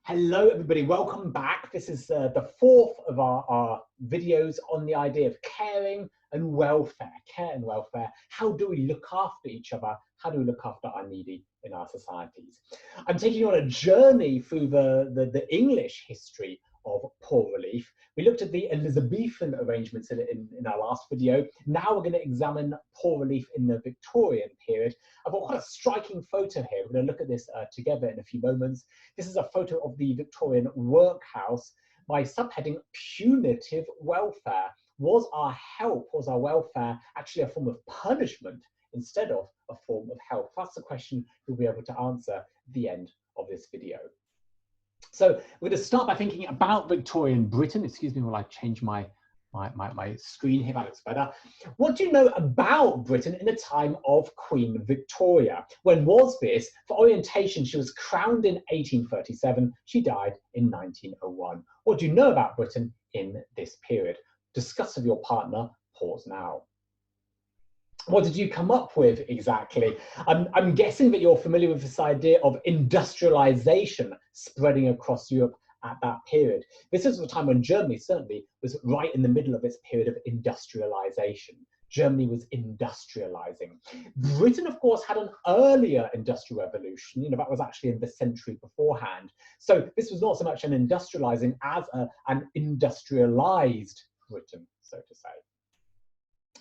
Hello everybody, welcome back. This is the fourth of our videos on the idea of caring and welfare. Care and welfare. How do we look after each other? How do we look after our needy in our societies? I'm taking you on a journey through the English history of poor relief. We looked at the Elizabethan arrangements in our last video. Now we're going to examine poor relief in the Victorian period. I've got quite a striking photo here. We're going to look at this together in a few moments. This is a photo of the Victorian workhouse by subheading punitive welfare. Was our help, was our welfare actually a form of punishment instead of a form of help? That's the question you'll be able to answer at the end of this video. So we're going to start by thinking about Victorian Britain. Excuse me while I change my screen here, that looks better. What do you know about Britain in the time of Queen Victoria? When was this? For orientation, she was crowned in 1837. She died in 1901. What do you know about Britain in this period? Discuss with your partner. Pause now. What did you come up with exactly? I'm guessing that you're familiar with this idea of industrialization spreading across Europe at that period. This is the time when Germany certainly was right in the middle of its period of industrialization. Germany was industrializing. Britain, of course, had an earlier industrial revolution. You know, that was actually in the century beforehand. So this was not so much an industrializing as an industrialized Britain, so to say.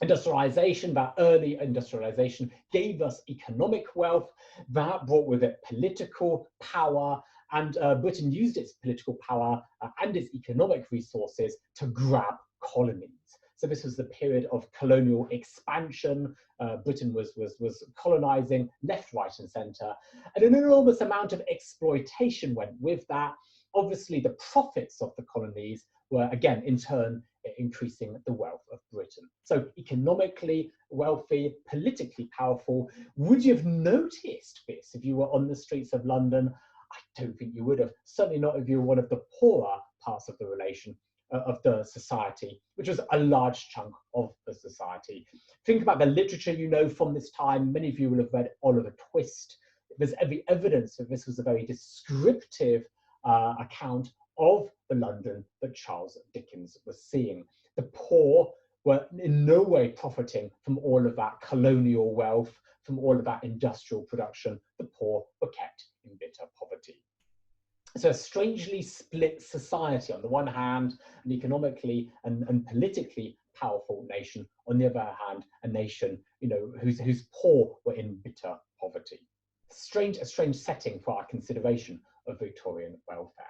Industrialization, that early industrialization, gave us economic wealth. That brought with it political power, and Britain used its political power and its economic resources to grab colonies. So this was the period of colonial expansion. Britain was colonizing left, right, and center, and an enormous amount of exploitation went with that. Obviously, the profits of the colonies were, again, in turn, increasing the wealth of Britain. So economically wealthy, politically powerful. Would you have noticed this if you were on the streets of London? I don't think you would have. Certainly not if you were one of the poorer parts of the relation of the society, which was a large chunk of the society. Think about the literature you know from this time. Many of you will have read Oliver Twist. There's every evidence that this was a very descriptive account of the London that Charles Dickens was seeing. The poor were in no way profiting from all of that colonial wealth, from all of that industrial production. The poor were kept in bitter poverty. So a strangely split society on the one hand, an economically and politically powerful nation, on the other hand, a nation, you know, whose poor were in bitter poverty. A strange setting for our consideration of Victorian welfare.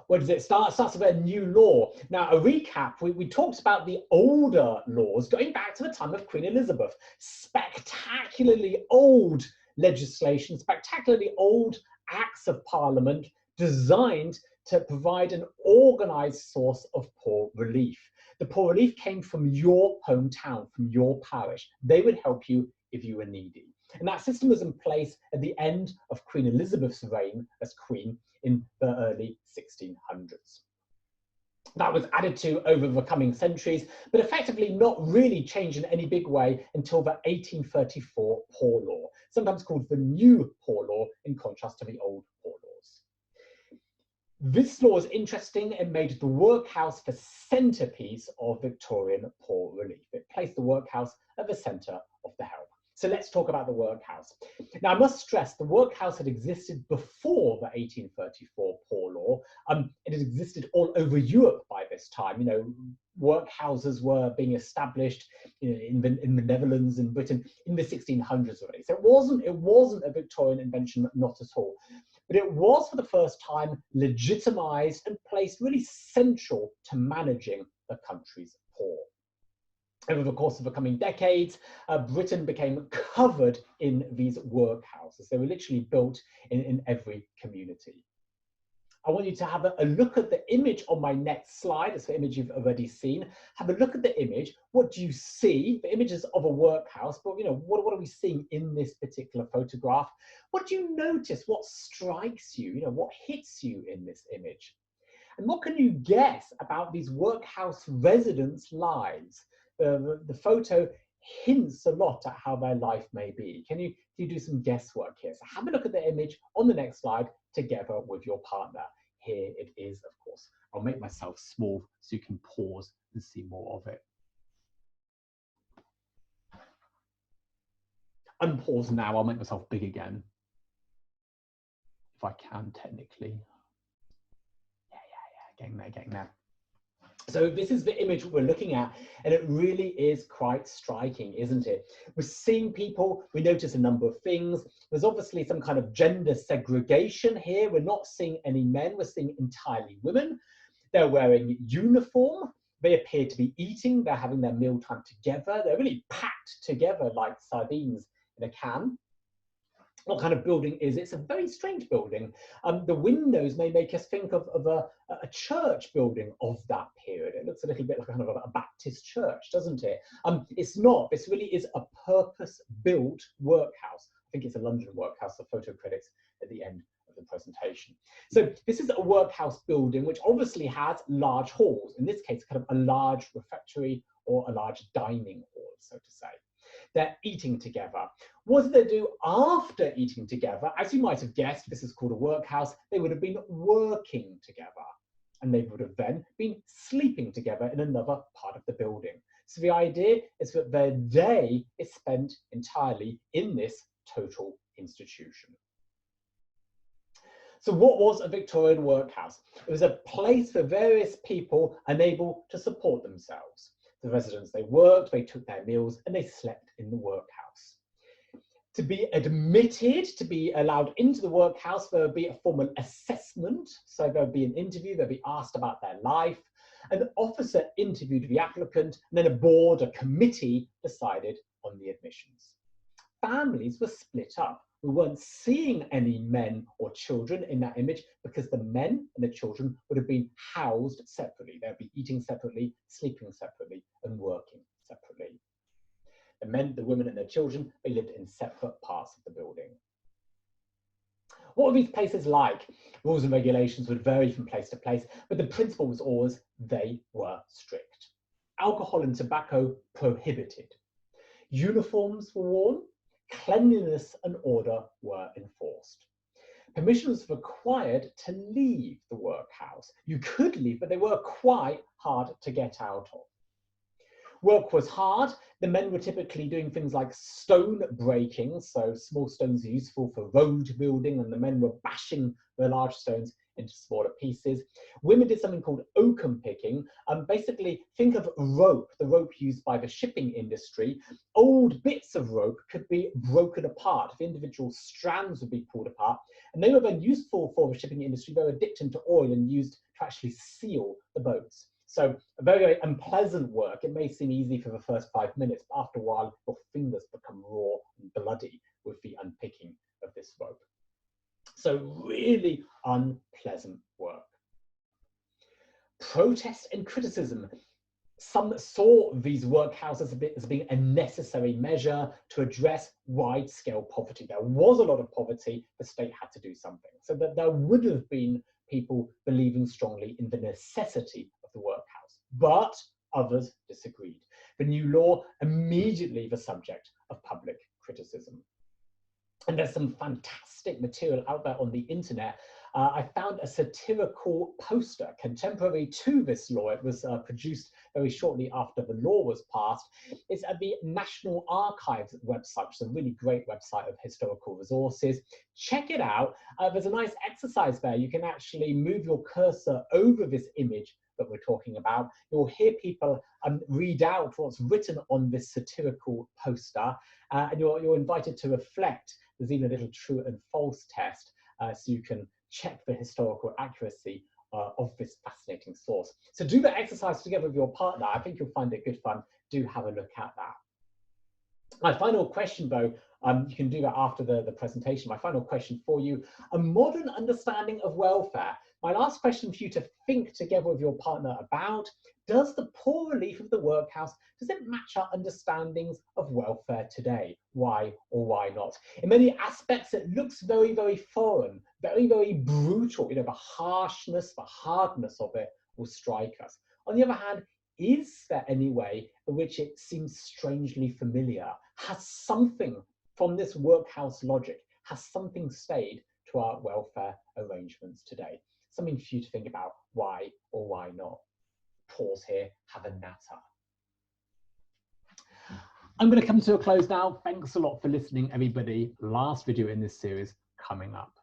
Where does it start? It starts with a new law. Now, a recap, we talked about the older laws going back to the time of Queen Elizabeth. Spectacularly old legislation, spectacularly old acts of parliament designed to provide an organised source of poor relief. The poor relief came from your hometown, from your parish. They would help you if you were needy. And that system was in place at the end of Queen Elizabeth's reign as queen in the early 1600s. That was added to over the coming centuries, but effectively not really changed in any big way until the 1834 Poor Law, sometimes called the New Poor Law, in contrast to the old Poor Laws. This law is interesting. It made the workhouse the centrepiece of Victorian poor relief. It placed the workhouse at the centre of the help. So let's talk about the workhouse. Now, I must stress the workhouse had existed before the 1834 Poor Law. It had existed all over Europe by this time. You know, workhouses were being established in the Netherlands and Britain in the 1600s already. So it wasn't a Victorian invention, not at all. But it was for the first time legitimised and placed really central to managing the country's poor. Over the course of the coming decades, Britain became covered in these workhouses. They were literally built in every community. I want you to have a look at the image on my next slide. It's the image you've already seen. Have a look at the image. What do you see? The image is of a workhouse, but you know, what are we seeing in this particular photograph? What do you notice? What strikes you? You know, what hits you in this image? And what can you guess about these workhouse residents' lives? The photo hints a lot at how their life may be. Can you do some guesswork here? So have a look at the image on the next slide together with your partner. Here it is, of course. I'll make myself small so you can pause and see more of it. Unpause now, I'll make myself big again. If I can, technically. Yeah, getting there. So this is the image we're looking at, and it really is quite striking, isn't it? We're seeing people, we notice a number of things. There's obviously some kind of gender segregation here. We're not seeing any men, we're seeing entirely women. They're wearing uniform. They appear to be eating, they're having their mealtime together. They're really packed together like sardines in a can. What kind of building is it? It's a very strange building. The windows may make us think of a church building of that period. It looks a little bit like kind of a Baptist church, doesn't it? It's not. This really is a purpose-built workhouse. I think it's a London workhouse, the photo credits at the end of the presentation. So this is a workhouse building which obviously has large halls. In this case, kind of a large refectory or a large dining hall, so to say. They're eating together. What did they do after eating together? As you might have guessed, this is called a workhouse. They would have been working together, and they would have then been sleeping together in another part of the building. So the idea is that their day is spent entirely in this total institution. So what was a Victorian workhouse? It was a place for various people unable to support themselves. The residents, they worked, they took their meals, and they slept in the workhouse. To be admitted, to be allowed into the workhouse, there would be a formal assessment. So there would be an interview, they'd be asked about their life. An officer interviewed the applicant, and then a board, a committee decided on the admissions. Families were split up. We weren't seeing any men or children in that image because the men and the children would have been housed separately. They'd be eating separately, sleeping separately, and working separately. The men, the women, and their children, they lived in separate parts of the building. What were these places like? Rules and regulations would vary from place to place, but the principle was always they were strict. Alcohol and tobacco prohibited. Uniforms were worn. Cleanliness and order were enforced. Permission was required to leave the workhouse. You could leave, but they were quite hard to get out of. Work was hard. The men were typically doing things like stone breaking, so small stones are useful for road building, and the men were bashing the large stones into smaller pieces. Women did something called oakum picking. Basically, think of rope, the rope used by the shipping industry. Old bits of rope could be broken apart. The individual strands would be pulled apart, and they were then useful for the shipping industry. They were dipped into oil and used to actually seal the boats. So a very, very unpleasant work. It may seem easy for the first 5 minutes, but after a while, your fingers become raw and bloody with the unpicking of this rope. So really unpleasant work. Protest and criticism. Some saw these workhouses as being a necessary measure to address wide-scale poverty. There was a lot of poverty, the state had to do something. So that there would have been people believing strongly in the necessity of the workhouse, but others disagreed. The new law immediately the subject of public criticism. And there's some fantastic material out there on the internet. I found a satirical poster contemporary to this law. It was produced very shortly after the law was passed. It's at the National Archives website, which is a really great website of historical resources. Check it out. There's a nice exercise there. You can actually move your cursor over this image that we're talking about. You'll hear people read out what's written on this satirical poster, and you're invited to reflect. There's even a little true and false test, so you can check the historical accuracy of this fascinating source. So do the exercise together with your partner. I think you'll find it good fun. Do have a look at that. My final question, though, you can do that after the presentation. My final question for you, a modern understanding of welfare. My last question for you to think together with your partner about, does the poor relief of the workhouse, does it match our understandings of welfare today? Why or why not? In many aspects, it looks very, very foreign, very, very brutal. You know, the harshness, the hardness of it will strike us. On the other hand, is there any way in which it seems strangely familiar? Has something from this workhouse logic, has something stayed to our welfare arrangements today? Something for you to think about, why or why not. Pause here, have a natter. I'm going to come to a close now. Thanks a lot for listening, everybody. Last video in this series coming up.